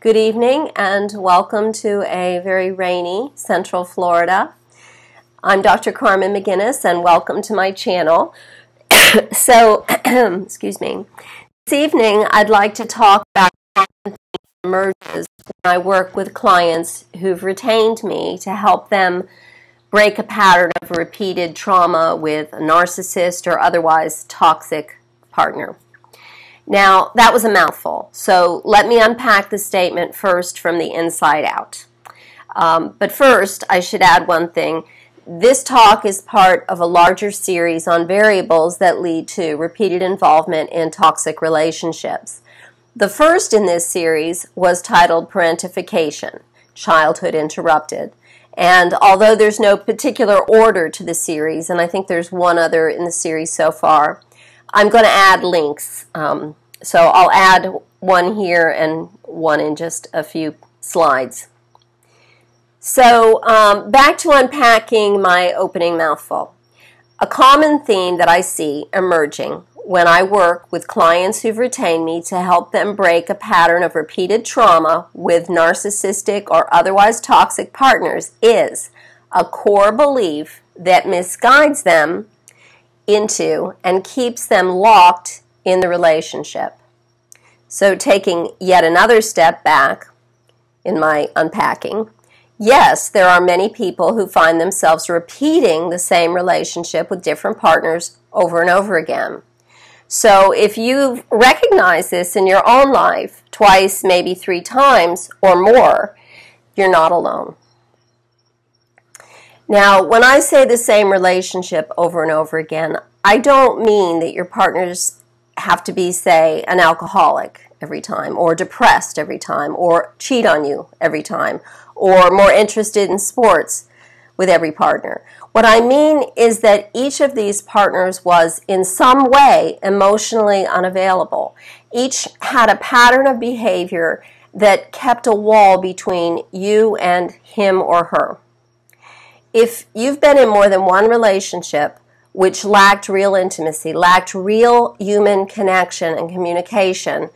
Good evening and welcome to a very rainy Central Florida. I'm Dr. Carmen McGuinness and welcome to my channel. Excuse me. This evening I'd like to talk about common emerges when I work with clients who've retained me to help them break a pattern of repeated trauma with a narcissist or otherwise toxic partner. Now, that was a mouthful, so let me unpack the statement first from the inside out. But first, I should add one thing. This talk is part of a larger series on variables that lead to repeated involvement in toxic relationships. The first in this series was titled Parentification, Childhood Interrupted. And although there's no particular order to the series, and I think there's one other in the series so far, I'm going to add links. So I'll add one here and one in just a few slides. So back to unpacking my opening mouthful. A common theme that I see emerging when I work with clients who've retained me to help them break a pattern of repeated trauma with narcissistic or otherwise toxic partners is a core belief that misguides them into and keeps them locked in the relationship. So taking yet another step back in my unpacking, yes, there are many people who find themselves repeating the same relationship with different partners over and over again. So if you've recognized this in your own life twice, maybe 3 times or more, you're not alone. Now, when I say the same relationship over and over again, I don't mean that your partners have to be, say, an alcoholic every time, or depressed every time, or cheat on you every time, or more interested in sports with every partner. What I mean is that each of these partners was in some way emotionally unavailable. Each had a pattern of behavior that kept a wall between you and him or her. If you've been in more than one relationship which lacked real intimacy, lacked real human connection and communication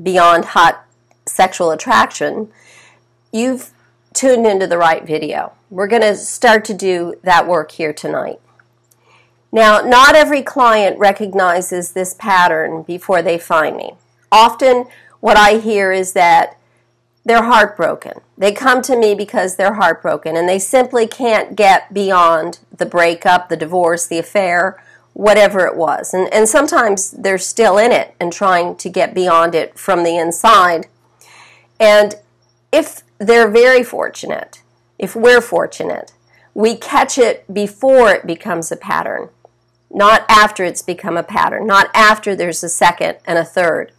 beyond hot sexual attraction, you've tuned into the right video. We're going to start to do that work here tonight. Now, not every client recognizes this pattern before they find me. Often what I hear is that they're heartbroken. They come to me because they're heartbroken and they simply can't get beyond the breakup, the divorce, the affair, whatever it was. And sometimes they're still in it and trying to get beyond it from the inside. And if they're very fortunate, if we're fortunate, we catch it before it becomes a pattern, not after it's become a pattern, not after there's a second and a third,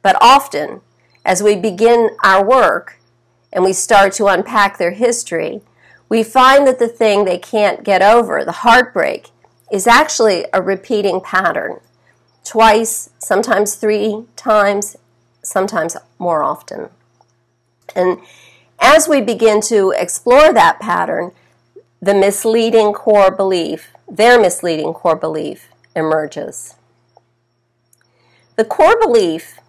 but often as we begin our work and we start to unpack their history, we find that the thing they can't get over, the heartbreak, is actually a repeating pattern. Twice, sometimes 3 times, sometimes more often. And as we begin to explore that pattern, the misleading core belief, their misleading core belief, emerges. The core belief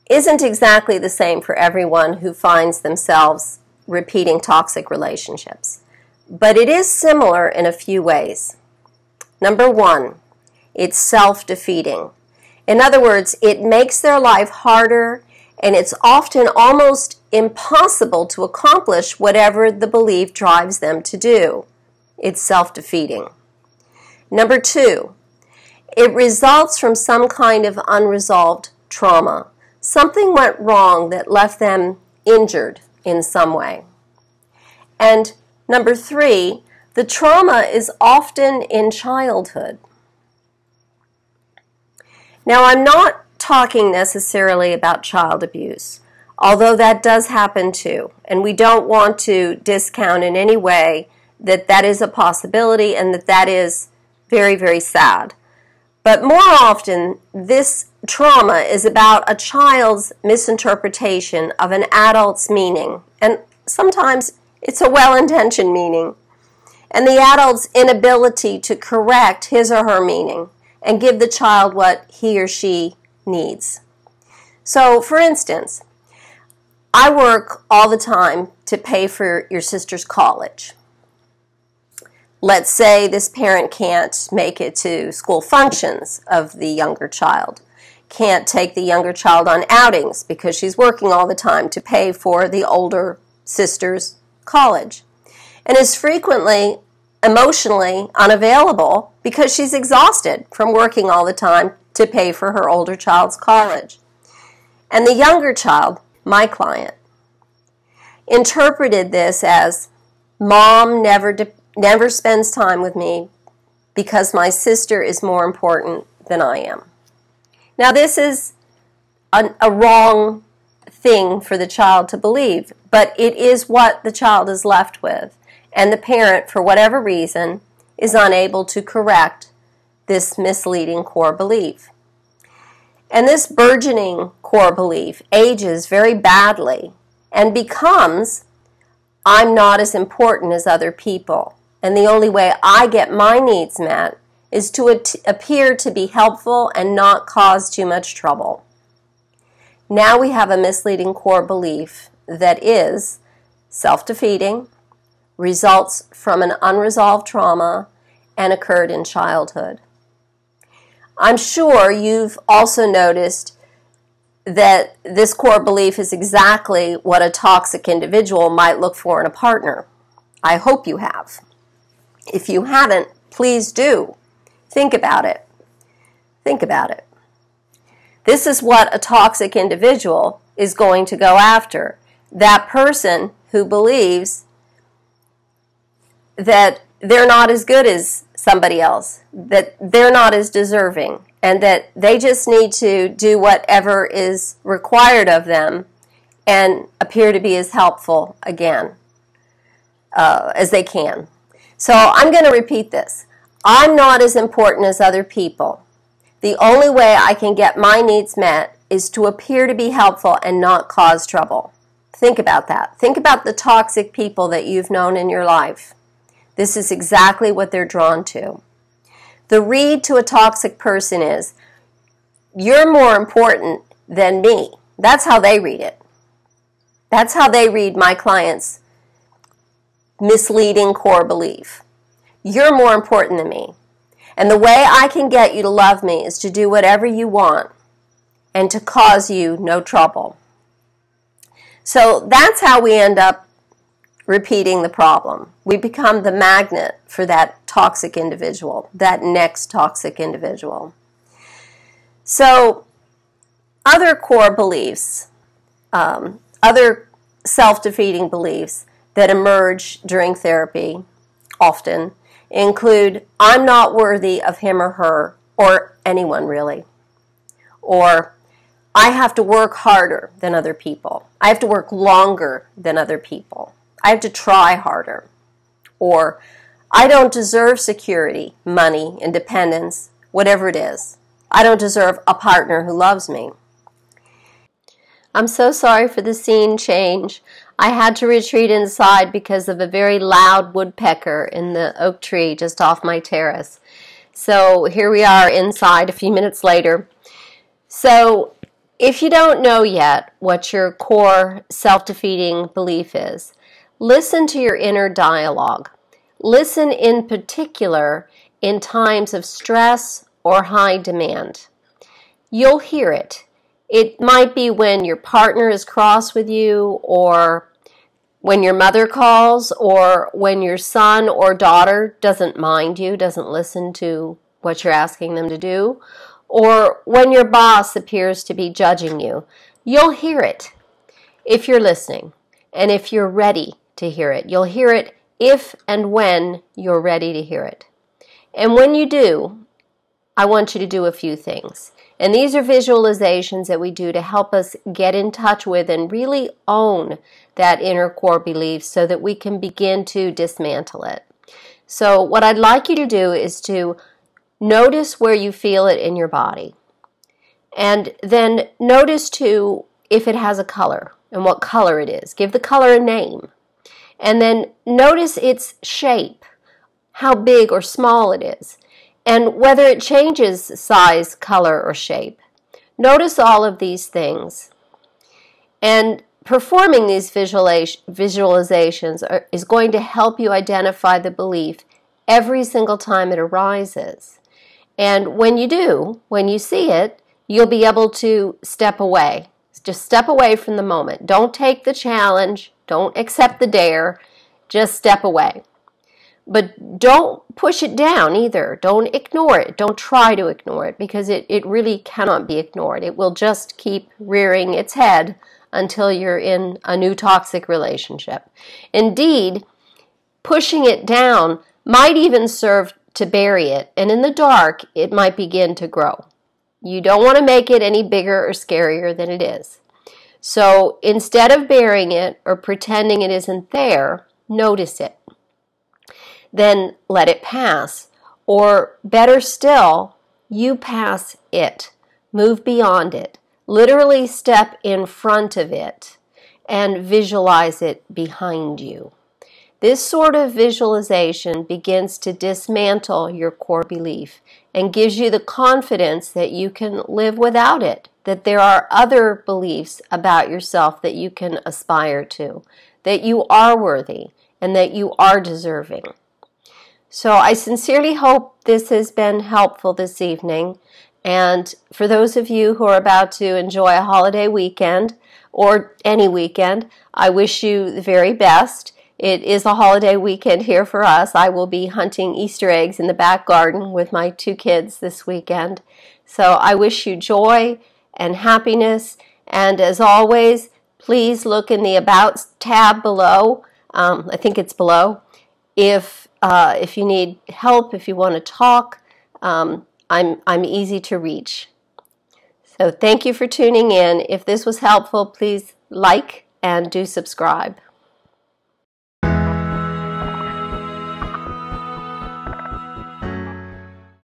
isn't exactly the same for everyone who finds themselves repeating toxic relationships, but it is similar in a few ways. Number 1, it's self-defeating. In other words, it makes their life harder and it's often almost impossible to accomplish whatever the belief drives them to do. It's self-defeating. Number 2, it results from some kind of unresolved trauma. Something went wrong that left them injured in some way. And number 3, the trauma is often in childhood. Now, I'm not talking necessarily about child abuse, although that does happen too, and we don't want to discount in any way that that is a possibility and that that is very, very sad. But more often, this trauma is about a child's misinterpretation of an adult's meaning, and sometimes it's a well-intentioned meaning, and the adult's inability to correct his or her meaning and give the child what he or she needs. So, for instance, I work all the time to pay for your sister's college. Let's say this parent can't make it to school functions of the younger child, can't take the younger child on outings because she's working all the time to pay for the older sister's college, and is frequently emotionally unavailable because she's exhausted from working all the time to pay for her older child's college. And the younger child, my client, interpreted this as, Mom never spends time with me because my sister is more important than I am. Now, this is a wrong thing for the child to believe, but it is what the child is left with, and the parent, for whatever reason, is unable to correct this misleading core belief. And this burgeoning core belief ages very badly and becomes, I'm not as important as other people, and the only way I get my needs met is to appear to be helpful and not cause too much trouble. Now we have a misleading core belief that is self-defeating, results from an unresolved trauma, and occurred in childhood. I'm sure you've also noticed that this core belief is exactly what a toxic individual might look for in a partner. I hope you have. If you haven't, please do. Think about it. Think about it. This is what a toxic individual is going to go after. That person who believes that they're not as good as somebody else, that they're not as deserving, and that they just need to do whatever is required of them and appear to be as helpful again as they can. So I'm going to repeat this. I'm not as important as other people. The only way I can get my needs met is to appear to be helpful and not cause trouble. Think about that. Think about the toxic people that you've known in your life. This is exactly what they're drawn to. The read to a toxic person is, you're more important than me. That's how they read it. That's how they read my client's misleading core belief. You're more important than me. And the way I can get you to love me is to do whatever you want and to cause you no trouble. So that's how we end up repeating the problem. We become the magnet for that toxic individual, that next toxic individual. So other core beliefs, other self-defeating beliefs that emerge during therapy often include, I'm not worthy of him or her, or anyone really. Or, I have to work harder than other people. I have to work longer than other people. I have to try harder. Or, I don't deserve security, money, independence, whatever it is. I don't deserve a partner who loves me. I'm so sorry for the scene change. I had to retreat inside because of a very loud woodpecker in the oak tree just off my terrace. So here we are inside a few minutes later. So if you don't know yet what your core self-defeating belief is, listen to your inner dialogue. Listen in particular in times of stress or high demand. You'll hear it. It might be when your partner is cross with you, or when your mother calls, or when your son or daughter doesn't mind you, doesn't listen to what you're asking them to do, or when your boss appears to be judging you. You'll hear it if you're listening, and if you're ready to hear it. You'll hear it if and when you're ready to hear it. And when you do, I want you to do a few things. And these are visualizations that we do to help us get in touch with and really own that inner core belief so that we can begin to dismantle it. So what I'd like you to do is to notice where you feel it in your body. And then notice too if it has a color and what color it is. Give the color a name. And then notice its shape, how big or small it is, and whether it changes size, color, or shape. Notice all of these things. And performing these visualizations is going to help you identify the belief every single time it arises. And when you do, when you see it, you'll be able to step away. Just step away from the moment. Don't take the challenge. Don't accept the dare. Just step away. But don't push it down either. Don't ignore it. Don't try to ignore it, because it really cannot be ignored. It will just keep rearing its head until you're in a new toxic relationship. Indeed, pushing it down might even serve to bury it, and in the dark, it might begin to grow. You don't want to make it any bigger or scarier than it is. So instead of burying it or pretending it isn't there, notice it. Then let it pass. Or better still, you pass it. Move beyond it. Literally step in front of it and visualize it behind you. This sort of visualization begins to dismantle your core belief and gives you the confidence that you can live without it, that there are other beliefs about yourself that you can aspire to, that you are worthy, and that you are deserving. So I sincerely hope this has been helpful this evening. And for those of you who are about to enjoy a holiday weekend, or any weekend, I wish you the very best. It is a holiday weekend here for us. I will be hunting Easter eggs in the back garden with my 2 kids this weekend. So I wish you joy and happiness. And as always, please look in the About tab below. I think it's below. If you need help, if you want to talk, I'm easy to reach. So thank you for tuning in. If this was helpful, please like and do subscribe.